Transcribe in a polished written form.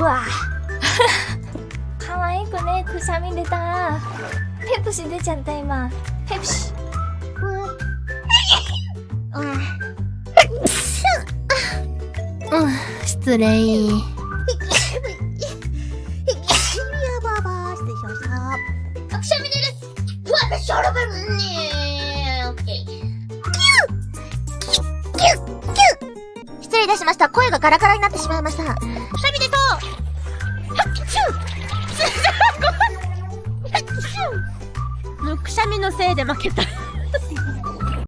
うわ可愛くね、くしゃみ出た。ペプシ出ちゃった今。ペプシ。失礼。やばば、失礼しました。くしゃみ出る。私はるべね。オッケー。失礼いたしました。声がガラガラになってしまいました。くしゃみ出そう。はっきゅくしゃみのせいで負けた。